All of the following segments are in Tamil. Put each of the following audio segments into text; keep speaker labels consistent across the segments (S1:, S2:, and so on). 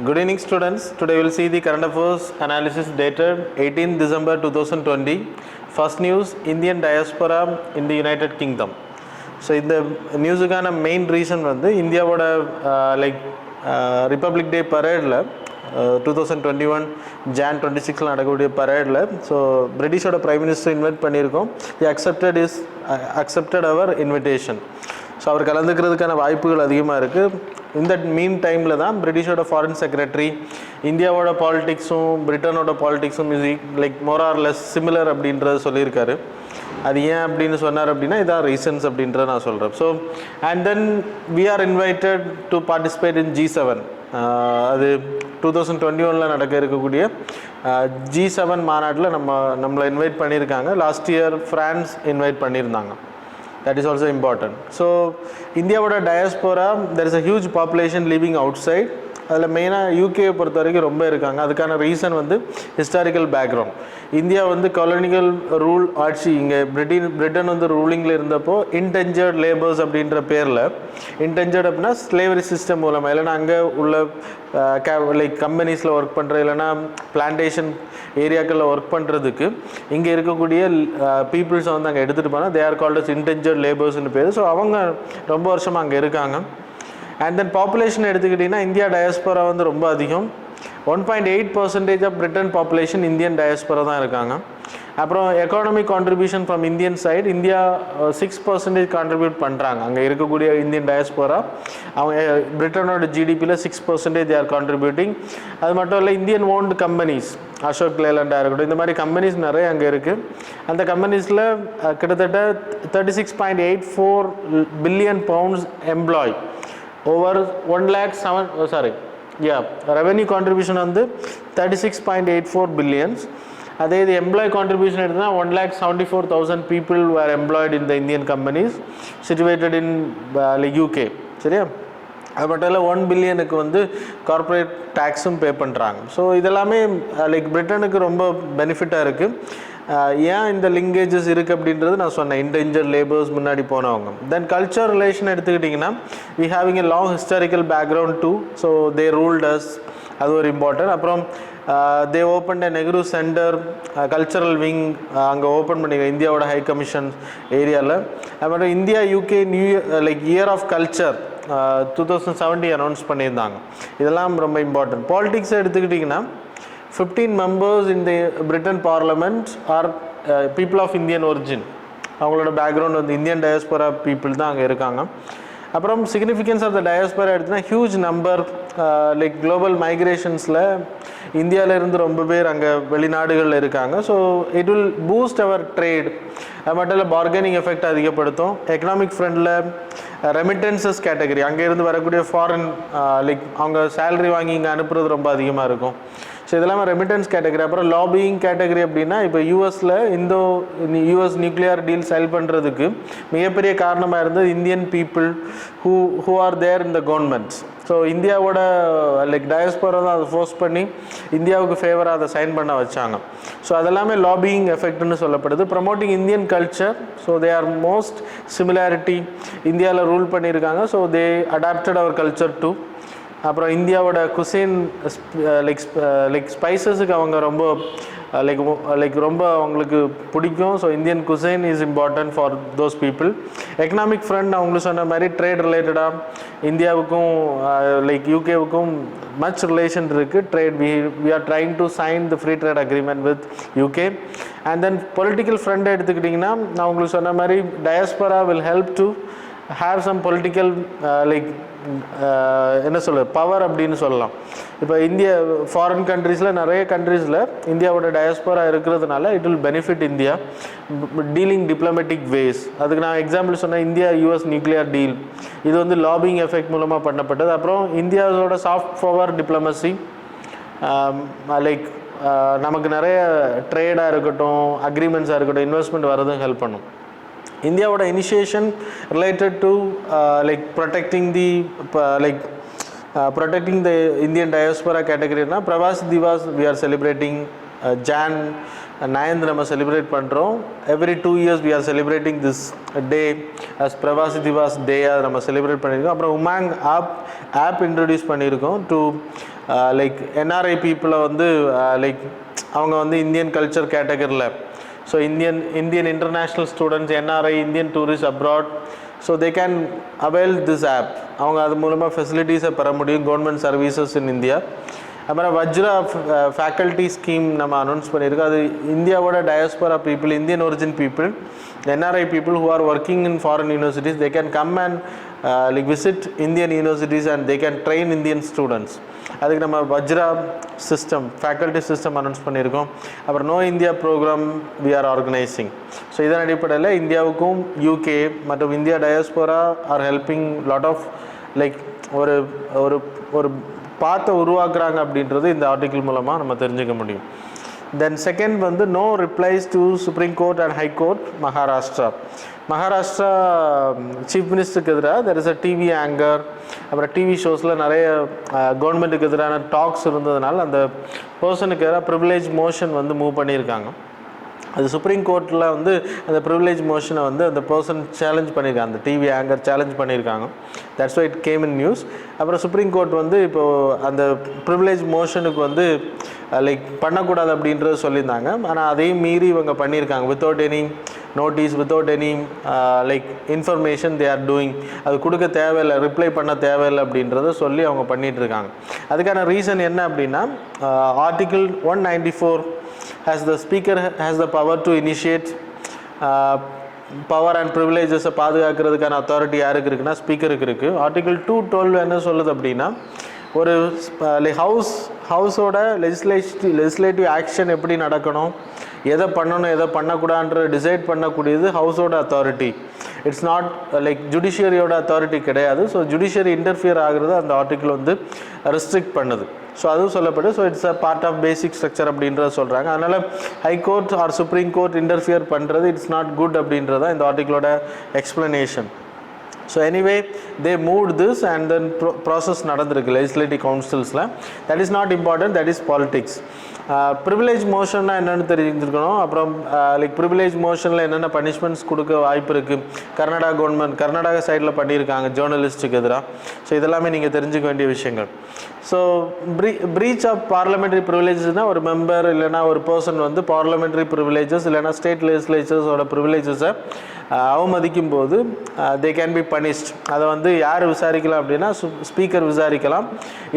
S1: Good evening, students. Today we'll see the current affairs analysis dated 18 December 2020. First news, Indian diaspora in the United Kingdom. So இந்த நியூஸுக்கான மெயின் ரீசன் வந்து இந்தியாவோட ரிப்பப்ளிக் டே பரேடில் 2021 Jan 26 நடக்கக்கூடிய பரேடில் ஸோ பிரிட்டிஷோட பிரைம் மினிஸ்டர் இன்வைட் பண்ணியிருக்கோம். அக்செப்டட் அவர் இன்விடேஷன். ஸோ அவர் கலந்துக்கிறதுக்கான வாய்ப்புகள் அதிகமாக இருக்குது. இந்த மீன் டைமில் தான் பிரிட்டிஷோட ஃபாரின் செக்ரட்டரி இந்தியாவோட பாலிடிக்ஸும் பிரிட்டனோட பாலிடிக்ஸும் like more or less similar அப்படின்றத சொல்லியிருக்காரு. அது ஏன் அப்படின்னு சொன்னார் அப்படின்னா இதான் ரீசன்ஸ் அப்படின்றத நான் சொல்கிறேன். So and then we are invited to participate in G7. அது 2021 நடக்க இருக்கக்கூடிய G7 மாநாட்டில் நம்மளை இன்வைட் பண்ணியிருக்காங்க. லாஸ்ட் இயர் ஃப்ரான்ஸ் இன்வைட் பண்ணியிருந்தாங்க. That is also important. So இந்தியாவோட diaspora there is a huge population living outside. அதில் மெயினாக யூகேயை பொறுத்த வரைக்கும் ரொம்ப இருக்காங்க. அதுக்கான ரீசன் வந்து ஹிஸ்டாரிக்கல் பேக்ரவுண்ட். இந்தியா வந்து கொலனிக்கல் ரூல் ஆட்சி இங்கே பிரிட்டன் வந்து ரூலிங்கில் இருந்தப்போ இன்டென்ஜர்ட் லேபர்ஸ் அப்படின்ற பேரில், இன்டென்ஜர்ட் அப்படின்னா ஸ்லேவரி சிஸ்டம் மூலமாக, இல்லைனா அங்கே உள்ள லைக் கம்பெனிஸில் ஒர்க் பண்ணுற இல்லைனா பிளான்டேஷன் ஏரியாக்களில் ஒர்க் பண்ணுறதுக்கு இங்கே இருக்கக்கூடிய பீப்புள்ஸை வந்து அங்கே எடுத்துகிட்டு போனால் they are called as indentured லேபர்ஸ்னு பேர். ஸோ அவங்க ரொம்ப வருஷமாக அங்கே இருக்காங்க. அண்ட் தென் பாப்புலேஷன் எடுத்துக்கிட்டிங்கன்னா இந்தியா டயஸ்போரா வந்து ரொம்ப அதிகம். 1.8% of Britain population Indian diaspora தான் இருக்காங்க. அப்புறம் economic contribution from Indian side India 6% contribute பண்ணுறாங்க. அங்கே இருக்கக்கூடிய இந்தியன் டயஸ்போரா அவங்க பிரிட்டனோட ஜிடிபியில் 6% ஆர் கான்ட்ரிபியூட்டிங். அது மட்டும் இல்லை, இந்தியன் ஓன்டு கம்பெனிஸ், அசோக் லேலண்டாக இருக்கட்டும், இந்த மாதிரி கம்பெனிஸ் நிறைய அங்கே இருக்குது. அந்த கம்பெனிஸில் கிட்டத்தட்ட 36.84 billion pounds employ, over 1,07 revenue contribution வந்து 36.84 பில்லியன்ஸ். அதே இது எம்ப்ளாய் கான்ட்ரிபியூஷன் எடுத்தா 1,74,000 people were employed in the Indian companies situated in UK. சரியா? அது மட்டும் இல்லை 1 பில்லியனுக்கு வந்து கார்ப்பரேட் டேக்ஸும் பே பண்ணுறாங்க. ஸோ இதெல்லாமே லைக் பிரிட்டனுக்கு ரொம்ப பெனிஃபிட்டாக இருக்குது. ஏன் இந்த லிங்கேஜஸ் இருக்குது அப்படின்றது நான் சொன்னேன். இன்டென்ஜர்ட் லேபர்ஸ் முன்னாடி போனவங்க. தென் கல்ச்சர் ரிலேஷன் எடுத்துக்கிட்டிங்கன்னா we having a long historical background too. So they ruled us, அது ஒரு இம்பார்ட்டன்ட். அப்புறம் they open a Nehru centre cultural wing அங்கே ஓப்பன் பண்ணிங்க இந்தியாவோட ஹை கமிஷன் ஏரியாவில். அப்புறம் India UK new year of culture 2017 announce பண்ணியிருந்தாங்க. இதெல்லாம் ரொம்ப இம்பார்ட்டன்ட். பாலிட்டிக்ஸ் எடுத்துக்கிட்டிங்கன்னா 15 members in the Britain Parliament are people of Indian origin. அவங்களோட பேக்ரவுண்ட் வந்து இந்தியன் டயஸ்போரா பீப்புள் தான் அங்கே இருக்காங்க. அப்புறம் சிக்னிஃபிகன்ஸ் ஆஃப் த டயஸ்போரா எடுத்துனா ஹியூஜ் நம்பர் லைக் குளோபல் மைக்ரேஷன்ஸில் இந்தியாவிலேருந்து ரொம்ப பேர் அங்கே வெளிநாடுகளில் இருக்காங்க. So it will boost our trade. அது மட்டும் இல்லை, பார்கெனிங் எஃபெக்ட் அதிகப்படுத்தும். எக்கனாமிக் ஃப்ரண்டில் ரெமிட்டன்சஸ் கேட்டகரி, அங்கேருந்து வரக்கூடிய ஃபாரின் லைக் அவங்க சேலரி வாங்கி இங்கே அனுப்புறது ரொம்ப அதிகமாக இருக்கும். ஸோ இதெல்லாமே ரெமிட்டன்ஸ் கேட்டகரி. அப்புறம் லாபியிங் கேட்டகரி அப்படின்னா இப்போ யூஎஸில் யூஎஸ் நியூக்ளியர் டீல் சைல் பண்ணுறதுக்கு மிகப்பெரிய காரணமாக இருந்தது Indian people who are there in the governments. So இந்தியாவோட லைக் டயஸ்போரா தான் அதை ஃபோர்ஸ் பண்ணி இந்தியாவுக்கு ஃபேவராக அதை சைன் பண்ண வச்சாங்க. ஸோ அதெல்லாமே லாபியிங் எஃபெக்ட்னு சொல்லப்படுது. Promoting Indian culture. So they are most similarity இந்தியாவில் ரூல் பண்ணியிருக்காங்க. So they adapted our culture too. அப்புறம் இந்தியாவோட குசைன் லைக் ஸ்பைசஸுக்கு அவங்க ரொம்ப ரொம்ப அவங்களுக்கு பிடிக்கும். So Indian cuisine is important for those people. Economic front அவங்களுக்கு சொன்ன மாதிரி ட்ரேட் ரிலேட்டடாக இந்தியாவுக்கும் லைக் யூகேவுக்கும் மச் ரிலேஷன் இருக்குது. Trade we are trying to sign the free trade agreement with UK. And then political front எடுத்துக்கிட்டிங்கன்னா நான் உங்களுக்கு சொன்ன மாதிரி diaspora will help to have some political like என்ன சொல்ல பவர் அப்படின்னு சொல்லலாம். இப்போ இந்தியா ஃபாரின் கண்ட்ரீஸில் நிறைய கண்ட்ரீஸில் இந்தியாவோட டயஸ்போரா இருக்கிறதுனால it will benefit India dealing diplomatic ways. அதுக்கு நான் எக்ஸாம்பிள் சொன்னேன், இந்தியா யூஎஸ் நியூக்ளியர் டீல், இது வந்து லாபிங் எஃபெக்ட் மூலமாக பண்ணப்பட்டது. அப்புறம் இந்தியாவோட சாஃப்ட் பவர் டிப்ளமசி லைக் நமக்கு நிறைய ட்ரேடாக இருக்கட்டும், அக்ரிமெண்ட்ஸாக இருக்கட்டும், இன்வெஸ்ட்மெண்ட் வரதும் ஹெல்ப் பண்ணும். இந்தியாவோட initiation related to like protecting the Indian diaspora கேட்டகரினா Pravasi Divas we are celebrating Jan 9th நம்ம செலிப்ரேட் பண்ணுறோம். Every 2 years we are celebrating this day as Pravasi Divas டேயாக நம்ம செலிப்ரேட் பண்ணியிருக்கோம். அப்புறம் உமாங் ஆப் இன்ட்ரடியூஸ் பண்ணியிருக்கோம் டு லைக் என்ஆர்ஐ பீப்புளை வந்து லைக் அவங்க வந்து இந்தியன் கல்ச்சர் கேட்டகரியில், so Indian international students, NRI, Indian tourist abroad, so they can avail this app. அவங்க அது மூலமாக ஃபெசிலிட்டிஸை பெற முடியும், கவர்மெண்ட் சர்வீசஸ் இன் இந்தியா. அப்புறம் வஜ்ரா ஃபேக்கல்ட்டி ஸ்கீம் நம்ம அனௌன்ஸ் பண்ணியிருக்கோம். அது இந்தியாவோட diaspora people, Indian origin people, NRI people who are working in foreign universities, they can come and like visit Indian universities and they can train Indian students. அதுக்கு நம்ம Vajra system, faculty system announce பண்ணியிருக்கோம். அப்புறம் know India programme we are organizing. So இதன் அடிப்படையில் இந்தியாவுக்கும் யூகே மற்றும் India diaspora are helping lot of like ஒரு ஒரு ஒரு பாத்தை உருவாக்குறாங்க அப்படின்றது இந்த ஆர்டிக்கிள் மூலமாக நம்ம தெரிஞ்சுக்க முடியும். தென் செகண்ட் வந்து no replies to Supreme Court and High Court Maharashtra chief மினிஸ்டருக்கு எதிராக there is a TV anchor, அப்புறம் டிவி ஷோஸில் நிறைய கவர்மெண்ட்டுக்கு எதிரான டாக்ஸ் இருந்ததுனால அந்த பர்சனுக்கு எதிராக ப்ரிவிலேஜ் மோஷன் வந்து மூவ் பண்ணியிருக்காங்க. அது சுப்ரீம் கோர்ட்டில் வந்து அந்த ப்ரிவிலேஜ் மோஷனை வந்து அந்த பர்சன் சேலஞ்ச் பண்ணியிருக்காங்க, அந்த டிவி ஆங்கர் சேலஞ்ச் பண்ணியிருக்காங்க. That's why it came in news. அப்புறம் சுப்ரீம் கோர்ட் வந்து இப்போது அந்த ப்ரிவிலேஜ் மோஷனுக்கு வந்து லைக் பண்ணக்கூடாது அப்படின்றது சொல்லியிருந்தாங்க. ஆனால் அதையும் மீறி இவங்க பண்ணியிருக்காங்க. Without any notice, without any like information they are doing. அது கொடுக்க தேவையில்லை, ரிப்ளை பண்ண தேவையில்லை அப்படின்றத சொல்லி அவங்க பண்ணிகிட்ருக்காங்க. அதுக்கான ரீசன் என்ன அப்படின்னா article 194 as the speaker has the power to initiate power and ப்ரிவிலேஜஸை பாதுகாக்கிறதுக்கான அத்தாரிட்டி யாருக்கு இருக்குன்னா ஸ்பீக்கருக்கு இருக்குது. ஆர்டிகிள் 212 என்ன சொல்லுது அப்படின்னா ஒரு ஹவுஸோட லெஜிஸ்லேட்டிவ் ஆக்ஷன் எப்படி நடக்கணும், எதை பண்ணணும் எதை பண்ணக்கூடாதுன்ற டிசைட் பண்ணக்கூடியது ஹவுஸோட அத்தாரிட்டி. இட்ஸ் நாட் லைக் ஜுடிஷியரியோட அத்தாரிட்டி கிடையாது. ஸோ ஜுடிஷியரி இன்டர்ஃபியர் ஆகிறது அந்த ஆர்டிக்கிள் வந்து ரெஸ்ட்ரிக்ட் பண்ணுது. ஸோ அதுவும் சொல்லப்படுது. So it's a part of basic structure அப்படின்றத சொல்கிறாங்க. அதனால் high court or Supreme Court interfere பண்ணுறது இட்ஸ் நாட் குட் அப்படின்றத இந்த ஆர்டிக்கிளோட explanation. So anyway they moved this and then process நடந்திருக்கு லெஜிஸ்லேட்டிவ் கவுன்சில்ஸில். That is not important, that is politics. Privilege மோஷன்னா என்னென்னு தெரிஞ்சுருக்கணும். அப்புறம் லைக் ப்ரிவிலேஜ் மோஷனில் என்னென்ன பனிஷ்மெண்ட்ஸ் கொடுக்க வாய்ப்பு இருக்குது, கர்நாடகா சைடில் பண்ணியிருக்காங்க ஜேர்னலிஸ்ட்டுக்கு எதிராக. ஸோ இதெல்லாமே நீங்கள் தெரிஞ்சுக்க வேண்டிய விஷயங்கள். ஸோ ப்ரீச் ஆஃப் பார்லிமெண்ட்ரி ப்ரிவிலேஜஸ்னால் ஒரு மெம்பர் இல்லைனா ஒரு பர்சன் வந்து பார்லிமெண்ட்ரி ப்ரிவிலேஜஸ் இல்லைனா ஸ்டேட் லெஜிஸ்லேச்சர்ஸோட ப்ரிவிலேஜஸை அவமதிக்கும் போது தே கேன் பி பனிஷ்ட். அதை வந்து யார் விசாரிக்கலாம் அப்படின்னா ஸ்பீக்கர் விசாரிக்கலாம்,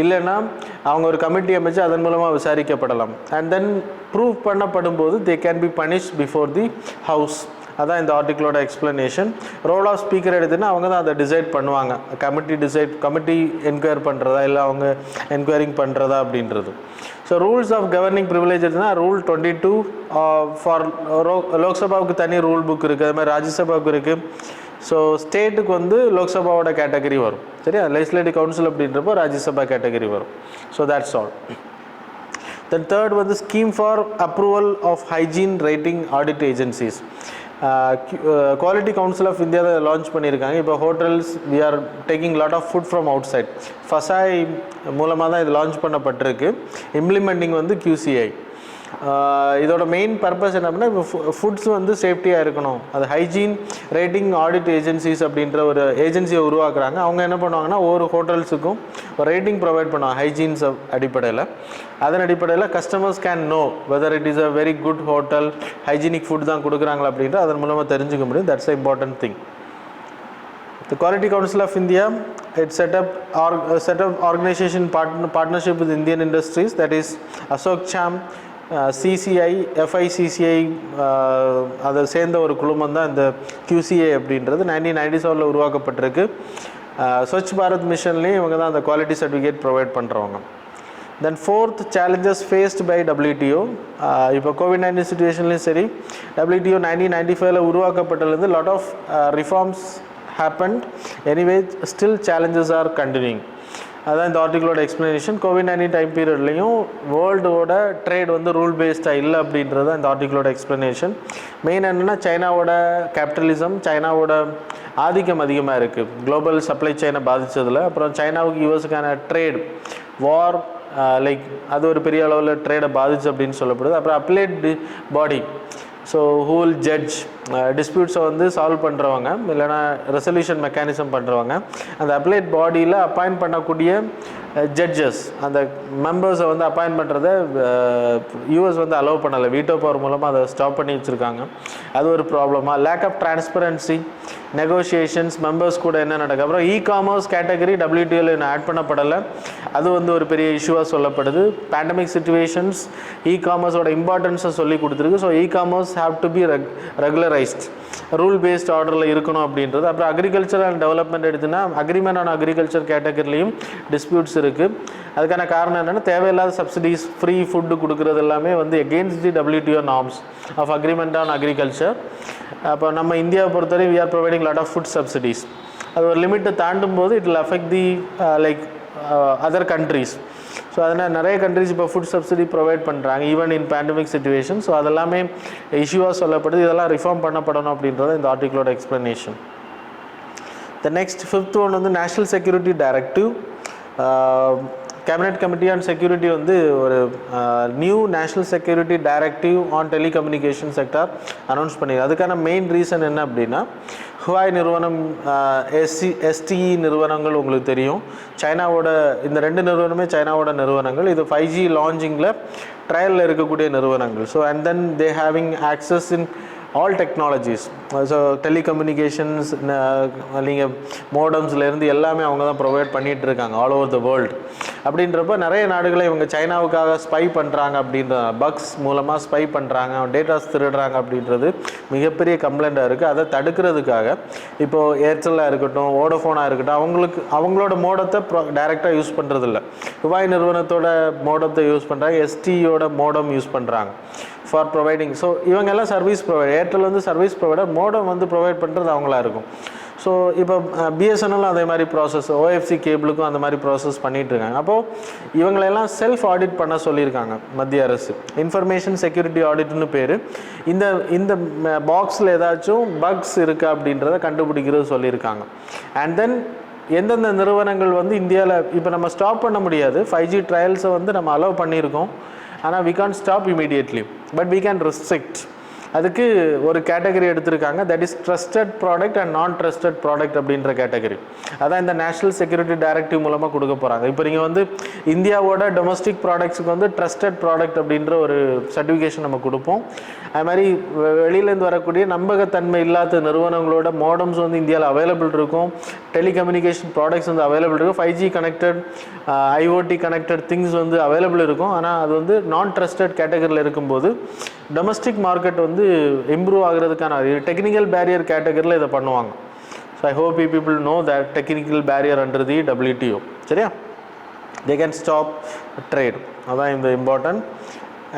S1: இல்லைன்னா அவங்க ஒரு கமிட்டி அமைச்சு அதன் மூலமாக விசாரிக்கப்படலாம். அண்ட் தென் ப்ரூவ் பண்ணப்படும் போது they can be punished before the house. அதான் இந்த ஆர்டிக்கிளோட எக்ஸ்ப்ளனேஷன். ரோல் ஆஃப் ஸ்பீக்கர் எடுத்துன்னா அவங்க தான் அதை டிசைட் பண்ணுவாங்க. கமிட்டி என்கொயர் பண்ணுறதா இல்லை அவங்க என்கொயரிங் பண்ணுறதா அப்படின்றது. ஸோ ரூல்ஸ் ஆஃப் கவர்னிங் ப்ரிவிலேஜஸ்னால் ரூல் 22 ஃபார் லோக்சபாவுக்கு தனி ரூல் புக் இருக்குது, அது மாதிரி ராஜ்யசபாவுக்கு இருக்குது. ஸோ ஸ்டேட்டுக்கு வந்து லோக்சபாவோட கேட்டகரி வரும், சரியா. லெஜிஸ்லேட்டிவ் கவுன்சில் அப்படின்றப்போ ராஜ்யசபா கேட்டகரி வரும். So that's all. Then third வந்து scheme for approval of hygiene rating audit agencies. Quality Council of India launch பண்ணியிருக்காங்க. இப்போ hotels we are taking lot of food from outside. FSSAI மூலமாக தான் இது லான்ச் பண்ணப்பட்டிருக்கு. இம்ப்ளிமெண்டிங் வந்து QCI. இதோட மெயின் பர்பஸ் என்ன அப்படின்னா இப்போ ஃபுட்ஸ் வந்து சேஃப்டியாக இருக்கணும். அது ஹைஜீன் ரேட்டிங் ஆடிட் ஏஜென்சிஸ் அப்படின்ற ஒரு ஏஜென்சியை உருவாக்குறாங்க. அவங்க என்ன பண்ணுவாங்கன்னா ஒவ்வொரு ஹோட்டல்ஸுக்கும் ஒரு ரேட்டிங் ப்ரொவைட் பண்ணுவாங்க ஹைஜீன்ஸ் அடிப்படையில். அதன் அடிப்படையில் customers can know whether it is a very good hotel, hygienic food தான் கொடுக்குறாங்களா அப்படின்ற அதன் மூலமாக தெரிஞ்சுக்க முடியும். That's a important thing. The Quality Council of India, it set up organization partnership with Indian industries, that is Ashok Cham, CCI, FICCI அதை சேர்ந்த ஒரு குழுமம் தான் இந்த QCI அப்படின்றது. 1997 உருவாக்கப்பட்டிருக்கு. ஸ்வச் பாரத் மிஷன்லேயும் இவங்க தான் அந்த குவாலிட்டி சர்டிஃபிகேட் ப்ரொவைட் பண்ணுறவங்க. Then fourth challenges faced by WTO. இப்போ COVID-19 சுச்சுவேஷன்லேயும் சரி, WTO 1995 உருவாக்கப்பட்டதுலேருந்து lot of reforms happened. Anyway, still challenges are continuing. அதான் இந்த ஆர்டிக்கிளோட எக்ஸ்ப்ளனேஷன். COVID-19 டைம் பீரியட்லையும் வேர்ல்டோட ட்ரேட் வந்து ரூல் பேஸ்டாக இல்லை அப்படின்றது இந்த ஆர்டிக்கிளோட எக்ஸ்ப்ளனேஷன். மெயின் என்னென்னா சைனாவோட கேபிட்டலிசம், சைனாவோட ஆதிக்கம் அதிகமாக இருக்குது குளோபல் சப்ளை செயினை பாதித்ததில். அப்புறம் சைனாவுக்கு யூஎஸுக்கான ட்ரேட் வார் லைக் அது ஒரு பெரிய அளவில் ட்ரேடை பாதிச்சு அப்படின்னு சொல்லப்படுது. அப்புறம் அப்லேட் பாடி, ஸோ ஹூ வில் ஜட்ஜ் டிஸ்பியூட்ஸை வந்து சால்வ் பண்ணுறவங்க இல்லைனா ரெசல்யூஷன் மெக்கானிசம் பண்ணுறவங்க, அந்த அப்லேட் பாடியில் அப்பாயிண்ட் பண்ணக்கூடிய ஜட்ஜஸ், அந்த மெம்பர்ஸை வந்து அப்பாயிண்ட் பண்ணுறதை யூஎஸ் வந்து அலோவ் பண்ணலை, வீட்டோ பவர் மூலமாக அதை ஸ்டாப் பண்ணி வச்சுருக்காங்க. அது ஒரு ப்ராப்ளமாக. Lack of transparency, negotiations, members கூட என்ன நடக்குது. அப்புறம் இ-காமர்ஸ் கேட்டகரி WTOவில் இன்னும் ஆட் பண்ணப்படலை, அது வந்து ஒரு பெரிய இஷ்யூவாக சொல்லப்படுது. பேண்டமிக் சிச்சுவேஷன்ஸ் இ-காமர்ஸோட இம்பார்ட்டன்ஸை சொல்லி கொடுத்துருக்கு. So e-commerce have to be regularised, rule based ஆர்டரில் இருக்கணும் அப்படின்றது. அப்புறம் அக்ரிகல்ச்சர் அண்ட் டெவலப்மெண்ட் எடுத்துன்னா அக்ரிமெண்ட் ஆன் அக்ரிகல்ச்சர் கேட்டகரிலையும் டிஸ்பியூட்ஸ் இருக்குது. அதுக்கான காரணம் என்னென்னா தேவையில்லாத சப்சிடிஸ், ஃப்ரீ ஃபுட்டு கொடுக்குறது எல்லாமே வந்து against the WTO norms of agreement on agriculture. அப்போ நம்ம இந்தியாவை பொறுத்தவரை we are providing lot of food subsidies. அது ஒரு லிமிட்டை தாண்டும் போது it will affect the like other countries. So அதனால் நிறைய கண்ட்ரிஸ் இப்போ ஃபுட் சப்சிடி ப்ரொவைட் பண்ணுறாங்க even in pandemic situation. So அதெல்லாமே இஷ்யூவாக சொல்லப்படுது. இதெல்லாம் ரிஃபார்ம் பண்ணப்படணும் அப்படின்றது இந்த ஆர்டிக்கிளோட explanation. The next 5th one வந்து national security directive. Cabinet committee on security வந்து ஒரு new national security directive on telecommunication sector announce பண்ணிடுது. அதுக்கான மெயின் ரீசன் என்ன அப்படின்னா, ஹுவாய் நிறுவனம், STE நிறுவனங்கள் உங்களுக்கு தெரியும், சைனாவோட இந்த 2 நிறுவனமே சைனாவோட நிறுவனங்கள். இது 5G லான்ச்சிங்கில் ட்ரையலில் இருக்கக்கூடிய நிறுவனங்கள். So and then they having access in all technologies. So telecommunications, நீங்கள் மோடம்ஸ்லேருந்து எல்லாமே அவங்க தான் ப்ரொவைட் பண்ணிகிட்டு இருக்காங்க ஆல் ஓவர் த வேர்ல்டு. அப்படின்றப்ப நிறைய நாடுகளை இவங்க சைனாவுக்காக ஸ்பை பண்ணுறாங்க அப்படின்ற பக்ஸ் மூலமாக ஸ்பை பண்ணுறாங்க, டேட்டாஸ் திருடுறாங்க அப்படின்றது மிகப்பெரிய கம்ப்ளைண்ட்டாக இருக்குது. அதை தடுக்கிறதுக்காக இப்போது ஏர்டெல்லாக இருக்கட்டும், வோடஃபோனாக இருக்கட்டும், அவங்களோட மோடத்தை டைரெக்டாக யூஸ் பண்ணுறதில்ல, ஹுவாய் நிறுவனத்தோட மோடத்தை யூஸ் பண்ணுறாங்க, STEயோட மோடம் யூஸ் பண்ணுறாங்க ஃபார் ப்ரொவைடிங். ஸோ இவங்கெல்லாம் சர்வீஸ் ப்ரொவைடர், ஏர்டெல் வந்து சர்வீஸ் ப்ரொவைடர், மோடம் வந்து ப்ரொவைட் பண்ணுறது அவங்களா இருக்கும். ஸோ இப்போ BSNL அதே மாதிரி ப்ராசஸ், OFC கேபிளுக்கும் அந்த மாதிரி ப்ராசஸ் பண்ணிகிட்ருக்காங்க. அப்போது இவங்களெல்லாம் செல்ஃப் ஆடிட் பண்ண சொல்லியிருக்காங்க மத்திய அரசு. இன்ஃபர்மேஷன் செக்யூரிட்டி ஆடிட்னு பேர். இந்த பாக்ஸில் ஏதாச்சும் பக்ஸ் இருக்கா அப்படின்றத கண்டுபிடிக்கிறது சொல்லியிருக்காங்க. அண்ட் தென் எந்தெந்த நிறுவனங்கள் வந்து இந்தியாவில் இப்போ நம்ம ஸ்டாப் பண்ண முடியாது, 5G ட்ரையல்ஸை வந்து நம்ம அலோவ் பண்ணியிருக்கோம், ஆனால் we can't stop immediately, but we can restrict. அதுக்கு ஒரு கேட்டகரி எடுத்திருக்காங்க, that is trusted product and நான் ட்ரஸ்டட் ப்ராடக்ட் அப்படின்ற கேட்டகரி. அதான் இந்த நேஷ்னல் செக்யூரிட்டி டைரக்டிவ் மூலமாக கொடுக்க போகிறாங்க. இப்போ நீங்கள் வந்து இந்தியாவோட டொமஸ்டிக் ப்ராடக்ட்ஸுக்கு வந்து ட்ரஸ்டட் ப்ராடக்ட் அப்படின்ற ஒரு சர்டிஃபிகேஷன் நம்ம கொடுப்போம். அது மாதிரி வெளியிலேருந்து வரக்கூடிய நம்பகத்தன்மை இல்லாத நிறுவனங்களோட மோடம்ஸ் வந்து இந்தியாவில் அவைலபிள் இருக்கும், டெலிகம்யூனிகேஷன் ப்ராடக்ட்ஸ் வந்து அவைலபிள் இருக்கும், 5G connected IoT connected things வந்து அவைலபிள் இருக்கும். ஆனால் அது வந்து நான் ட்ரஸ்டட் கேட்டகரியில் இருக்கும்போது டொமஸ்டிக் மார்க்கெட் வந்து இம்ப்ரூவ் ஆகிறதுக்கான டெக்னிக்கல் பேரியர் கேட்டகரியில் இதை பண்ணுவாங்க. So I hope you people know that technical barrier under the WTO. சரியா, தே கேன் ஸ்டாப் ட்ரேட். அதான் இந்த important.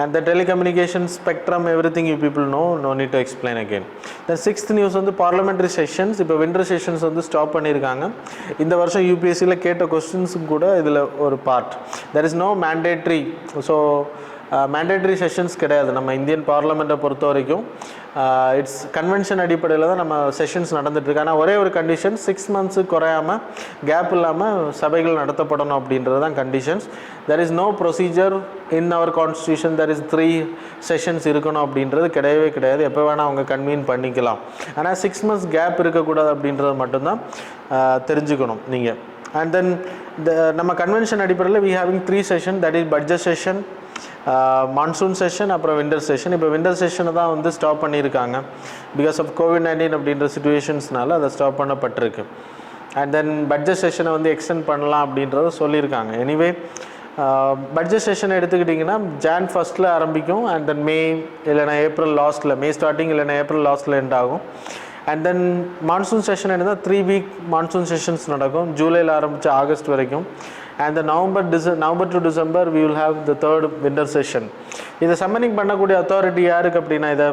S1: And the telecommunication spectrum, everything you people know, no need to explain again. The 6th news வந்து parliamentary sessions. இப்போ winter sessions வந்து ஸ்டாப் பண்ணியிருக்காங்க. இந்த வருஷம் UPSCயில் கேட்ட கொஸ்டின்ஸும் கூட இதில் ஒரு part. There is no mandatory, so mandatory sessions கிடையாது நம்ம இந்தியன் பார்லமெண்ட்டை பொறுத்த வரைக்கும். இட்ஸ் கன்வென்ஷன் அடிப்படையில் தான் நம்ம செஷன்ஸ் நடந்துகிட்ருக்கு. ஆனால் ஒரே ஒரு கண்டிஷன், 6 months குறையாமல் கேப் இல்லாமல் சபைகள் நடத்தப்படணும் அப்படின்றது தான் conditions. There is no procedure in our constitution there is 3 sessions இருக்கணும் அப்படின்றது கிடையவே கிடையாது. எப்போ வேணால் அவங்க கன்வீன் பண்ணிக்கலாம். ஆனால் 6 months கேப் இருக்கக்கூடாது அப்படின்றது மட்டும்தான் தெரிஞ்சுக்கணும் நீங்கள். அண்ட் தென் நம்ம கன்வென்ஷன் அடிப்படையில் we having 3 sessions, that is budget session, monsoon session, அப்புறம் விண்டர் செஷன். இப்போ விண்டர் செஷனை தான் வந்து ஸ்டாப் பண்ணியிருக்காங்க பிகாஸ் ஆஃப் COVID-19 அப்படின்ற சிச்சுவேஷன்ஸ்னால அதை ஸ்டாப் பண்ணப்பட்டிருக்கு. அண்ட் தென் பட்ஜெட் செஷனை வந்து எக்ஸ்டெண்ட் பண்ணலாம் அப்படின்றத சொல்லியிருக்காங்க. எனிவே பட்ஜெட் செஷன் எடுத்துக்கிட்டிங்கன்னா Jan 1st ஆரம்பிக்கும், அண்ட் தென் மே இல்லைனா ஏப்ரல் லாஸ்ட்டில், மே ஸ்டார்டிங் இல்லைனா ஏப்ரல் லாஸ்ட்டில் எண்ட் ஆகும். அண்ட் தென் மான்சூன் செஷன் என்னன்னா 3 week மான்சூன் செஷன்ஸ் நடக்கும், ஜூலையில் ஆரம்பித்து ஆகஸ்ட் வரைக்கும். And the November to December we will have the 3rd winter session. இதை சம்மனிங் பண்ணக்கூடிய அத்தாரிட்டி யாருக்கு அப்படின்னா, இதை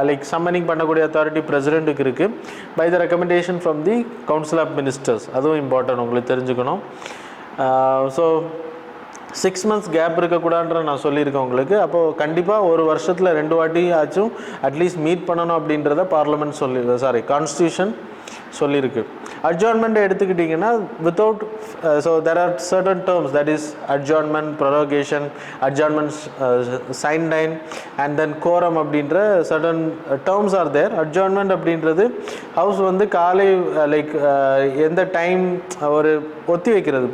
S1: லைக் சம்மனிங் பண்ணக்கூடிய அத்தாரிட்டி பிரசிடெண்ட்டுக்கு இருக்குது by the recommendation from the council of ministers. அதுவும் இம்பார்ட்டன்ட், உங்களுக்கு தெரிஞ்சுக்கணும். ஸோ 6 months கேப் இருக்கக்கூடாதுன்ற நான் சொல்லியிருக்கேன் உங்களுக்கு. அப்போது கண்டிப்பாக ஒரு வருஷத்தில் 2 வாட்டி ஆச்சும் அட்லீஸ்ட் மீட் பண்ணணும் அப்படின்றத பார்லிமெண்ட் கான்ஸ்டியூஷன் சொல்லியிருக்கு. Adjournment எடுத்துக்கிட்டிங்கன்னா without so there are certain terms, that is adjournment, prorogation, adjournment, sine die and then quorum அப்படின்ற certain terms are there. Adjournment அப்படின்றது ஹவுஸ் வந்து காலை லைக் எந்த டைம் ஒரு ஒத்தி வைக்கிறது,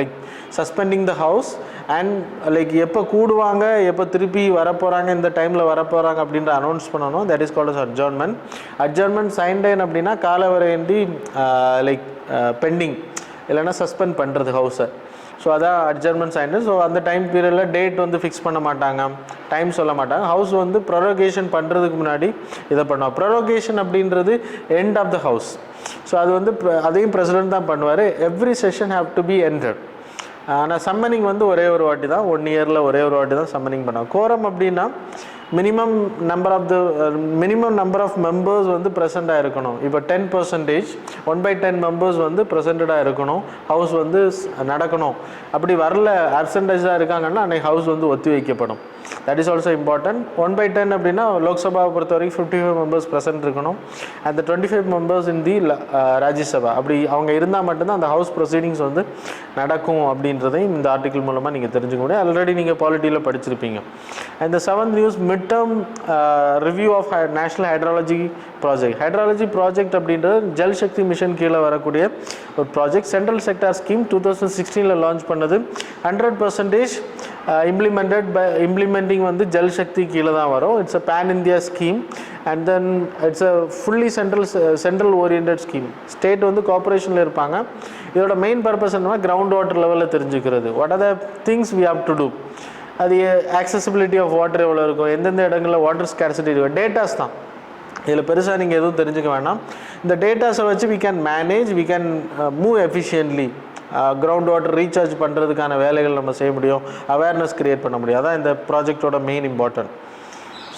S1: like suspending the house and like எப்போ கூடுவாங்க, எப்போ திருப்பி வரப்போகிறாங்க, இந்த டைமில் வரப்போகிறாங்க அப்படின்ற அனௌன்ஸ் பண்ணணும். That is called as adjournment. Adjournment sine die அப்படின்னா காலவரையின்றி லைக் பெண்டிங் இல்லைன்னா சஸ்பெண்ட் பண்ணுறது ஹவுஸை. ஸோ அதான் அட்ஜார்ன்மெண்ட் சைன்டைன். ஸோ அந்த டைம் பீரியடில் டேட் வந்து ஃபிக்ஸ் பண்ண மாட்டாங்க, டைம் சொல்ல மாட்டாங்க. ஹவுஸ் வந்து ப்ரொரோகேஷன் பண்ணுறதுக்கு முன்னாடி இதை பண்ணுவோம். ப்ரொரோகேஷன் அப்படின்றது end of the house. So அது வந்து அதையும் பிரசிடென்ட் தான் பண்ணுவார். Every session have to be ended. ஆனால் சம்மனிங் வந்து ஒரே ஒரு வாட்டி தான், 1 இயரில் ஒரே ஒரு வாட்டி தான் சம்மனிங் பண்ணுவோம். கோரம் அப்படின்னா மினிமம் நம்பர் ஆஃப் மெம்பர்ஸ் வந்து ப்ரெசென்ட்டாக இருக்கணும். இப்போ 10%, 1/10 மெம்பர்ஸ் வந்து ப்ரெசென்டாக இருக்கணும், ஹவுஸ் வந்து நடக்கணும். அப்படி வரல, ஆப்சன்டேஜாக இருக்காங்கன்னா அன்றைக்கி ஹவுஸ் வந்து ஒத்தி வைக்கப்படும். That is also important. 1/10 அப்படின்னா லோக்சபாவை பொறுத்த வரைக்கும் 55 மெம்பர்ஸ் ப்ரெசென்ட் இருக்கணும். அந்த 25 மெம்பர்ஸ் இன் தி ராஜ்யசபா. அப்படி அவங்க இருந்தால் மட்டும்தான் அந்த ஹவுஸ் ப்ரொசீடிங்ஸ் வந்து நடக்கும் அப்படின்றதையும் இந்த ஆர்டிக்கிள் மூலமாக நீங்கள் தெரிஞ்சுக்க முடியும். ஆல்ரெடி நீங்கள் பாலிட்டியில் படிச்சிருப்பீங்க. And the 7th news, mid term review of national hydrology project. Hydrology project அப்படின்றது ஜல் சக்தி மிஷன் கீழே வரக்கூடிய ஒரு project. Central sector scheme 2016 launch பண்ணது. 100% இம்ப்ளிமெண்டிங் வந்து ஜல் சக்தி கீழே தான் வரும். It's a pan India scheme and then it's a fully central orient scheme. State வந்து கோஆப்ரேஷனில் இருப்பாங்க. இதோட மெயின் பர்பஸ் என்னன்னா கிரவுண்ட் வாட்டர் லெவலில் தெரிஞ்சுக்கிறது. What are the things we have to two, அது ஆக்சசிபிலிட்டி ஆஃப் வாட்டர் எவ்வளோ இருக்கும், எந்தெந்த இடங்களில் வாட்டர் ஸ்கேர்சிட்டி இருக்கும், டேட்டாஸ் தான். இதில் பெருசாக நீங்கள் எதுவும் தெரிஞ்சுக்க வேண்டாம். இந்த டேட்டாஸை வச்சு we can manage, we can move efficiently. Ground water recharge பண்ணுறதுக்கான வேலைகள் நம்ம செய்ய முடியும், அவேர்னஸ் க்ரியேட் பண்ண முடியும். அதான் இந்த ப்ராஜெக்டோட main important.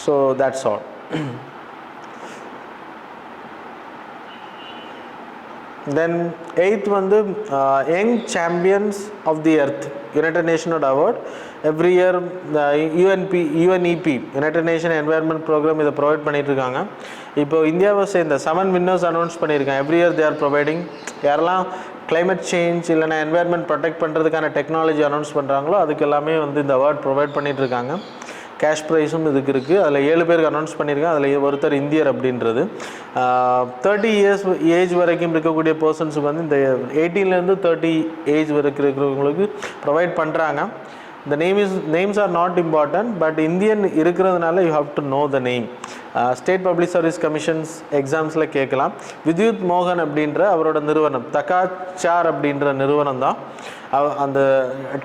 S1: So that's all. Then 8th வந்து Young Champions of the Earth United நேஷனோட award. Every year UNEP United Nation Environment Programme இதை ப்ரொவைட் பண்ணிகிட்ருக்காங்க. இப்போ இந்தியாவை சேர்ந்த 7 வின்னர்ஸ் அனௌன்ஸ் பண்ணியிருக்காங்க. Every year they are providing. யாரெல்லாம் கிளைமேட் சேஞ்ச் இல்லைனா என்வாயர்மெண்ட் ப்ரொடெக்ட் பண்ணுறதுக்கான டெக்னாலஜி அனௌன்ஸ் பண்ணுறாங்களோ அதுக்கு எல்லாமே வந்து இந்த அவார்ட் ப்ரொவைட் பண்ணிகிட்ருக்காங்க. கேஷ் ப்ரைஸும் இதுக்கு இருக்குது. அதில் 7 பேருக்கு அனௌன்ஸ் பண்ணியிருக்காங்க. அதில் ஒருத்தர் இந்தியர் அப்படின்றது. 30 இயர்ஸ் ஏஜ் வரைக்கும் இருக்கக்கூடிய பர்சன்ஸுக்கு வந்து இந்த 18லேருந்து 30 ஏஜ் வரைக்கும் இருக்கிறவங்களுக்கு ப்ரொவைட் பண்ணுறாங்க. The names are not important, but Indian இருக்கிறதுனால you have to know the name. State public service commissions எக்ஸாம்ஸில் கேட்கலாம். வித்யுத் மோகன் அப்படின்ற அவரோட நிறுவனம், தக்காச்சார் அப்படின்ற நிறுவனம் தான் அந்த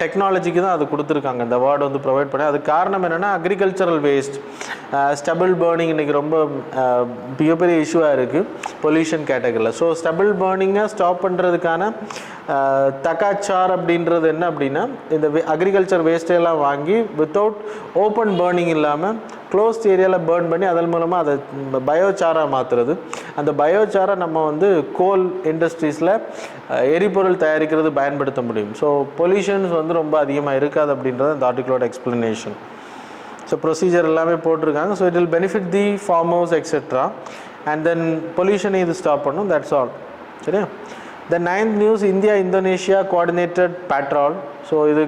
S1: டெக்னாலஜிக்கு தான் அது கொடுத்துருக்காங்க. இந்த அவார்டு வந்து ப்ரொவைட் பண்ணி. அதுக்கு காரணம் என்னென்னா அக்ரிகல்ச்சரல் வேஸ்ட், ஸ்டபிள் பேர்னிங் இன்றைக்கி ரொம்ப மிகப்பெரிய இஷ்யூவாக இருக்குது பொல்யூஷன் கேட்டகரியில். ஸோ ஸ்டபிள் பேர்னிங்கை ஸ்டாப் பண்ணுறதுக்கான தக்காச்சார் அப்படின்றது என்ன அப்படின்னா, இந்த அக்ரிகல்ச்சர் வேஸ்ட்டையெல்லாம் வாங்கி வித்தவுட் ஓப்பன் பேர்னிங் இல்லாமல் க்ளோஸ்ட் ஏரியாவில் பேர்ன் பண்ணி அதன் மூலமாக அதை பயோசாராக மாற்றுறது. அந்த பயோசாரை நம்ம வந்து கோல் இண்டஸ்ட்ரீஸில் எரிபொருள் தயாரிக்கிறது பயன்படுத்த முடியும். ஸோ பொல்யூஷன்ஸ் வந்து ரொம்ப அதிகமாக இருக்காது அப்படின்றது அந்த ஆர்டிக்கிளோட எக்ஸ்ப்ளனேஷன். ஸோ ப்ரொசீஜர் எல்லாமே போட்டிருக்காங்க. So it will benefit the farmers etcetera and then பொல்யூஷனை இது ஸ்டாப் பண்ணும். That's all. சரியா? The 9th news, India Indonesia coordinated patrol. So இது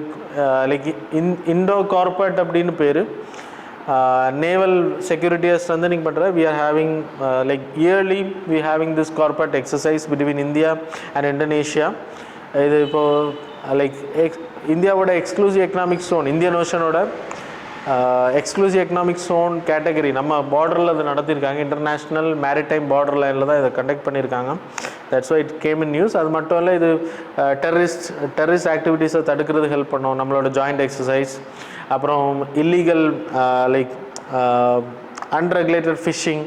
S1: லைக் இண்டோ கார்பரேட் அப்படின்னு பேர். நேவல் செக்யூரிட்டியை ஸ்ட்ரென்தனிங் பண்ணுற. We are having like yearly we having this CORPAT exercise between India and Indonesia. இது இப்போது லைக் இந்தியாவோட எக்ஸ்க்ளூசிவ் எக்கனாமிக் ஜோன், இந்தியன் ஓஷனோட எக்ஸ்க்ளூசிவ் எக்கனாமிக் ஜோன் கேட்டகரி நம்ம பார்டரில் அதை நடத்தியிருக்காங்க. இன்டர்நேஷ்னல் மேரிடைம் பார்டர் லைனில் தான் இதை கண்டக்ட் பண்ணியிருக்காங்க. That's why it came in news. அது மட்டும் இல்லை, இது டெரரிஸ்ட் ஆக்டிவிட்டீஸை தடுக்கிறது ஹெல்ப் பண்ணோம் நம்மளோட ஜாயிண்ட் எக்ஸசைஸ். அப்புறம் இல்லீகல் லைக் அன்ரெகுலேட்டட் ஃபிஷ்ஷிங்,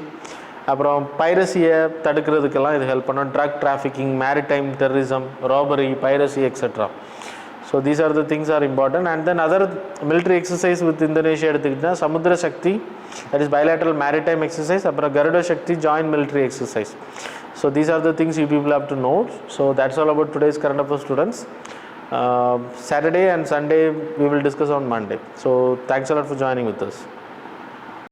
S1: அப்புறம் பைரசியை தடுக்கிறதுக்கெல்லாம் இது ஹெல்ப் பண்ணோம். Drug trafficking, maritime terrorism, robbery, piracy etcetera. So these are the things are important. And then other military exercise with Indonesia எடுத்துக்கிட்டா சமுத்திர சக்தி, that is bilateral maritime exercise, அப்புறம் கருட சக்தி joint military exercise. So these are the things you people have to know. So that's all about today's current affairs, students. Saturday and Sunday we will discuss on Monday. So thanks a lot for joining with us.